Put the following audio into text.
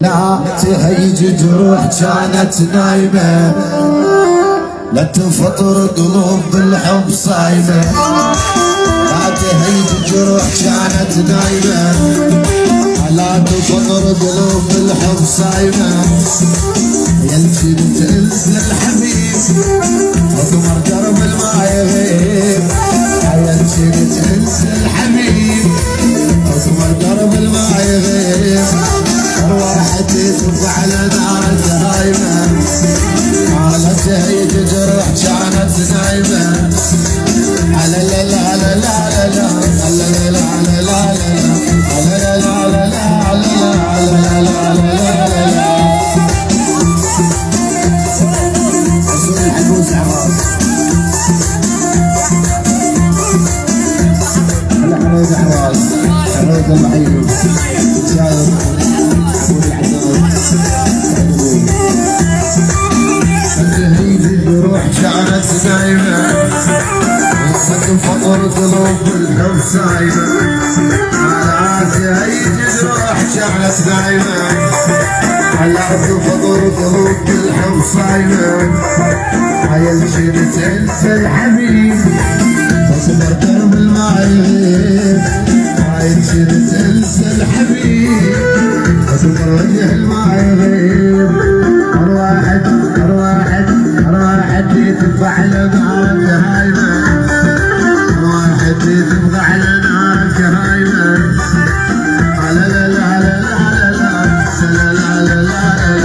لا تهيج جروح كانت نايمة، لا تفطر قلوب بالحب صايمة. لا تهيج جروح كانت نايمة، لا تفطر قلوب بالحب صايمة. يمشي تنس للحبيب وقمر درب الما يغيب. يمشي تنس للحبيب وقمر درب الما يغيب. روحتي تطلع على نار دايمة، على تهيج جروح كانت نايمة. على لا لا لا لا لا على لا لا لا لا على لا لا لا لا على لا لا لا لا. رسول الحبوس عراس هلا حمود عراس حمود المعيوب شايف حمود العداد. تهيج الجروح كانت نايمة، فطر قلوب بالحب صايمة. على تهيج جروح كانت نايمة، على فطر قلوب بالحب صايمة. يمشي تنسى الحبيب تصبر درب الما يغيب. يمشي تنسى الحبيب تصبر وجه الما يغيب. أرواحك تدفع على نارك هايمة، أرواحك تبغى على نارك هايمة. لا لا لا لا لا لا لا لا لا لا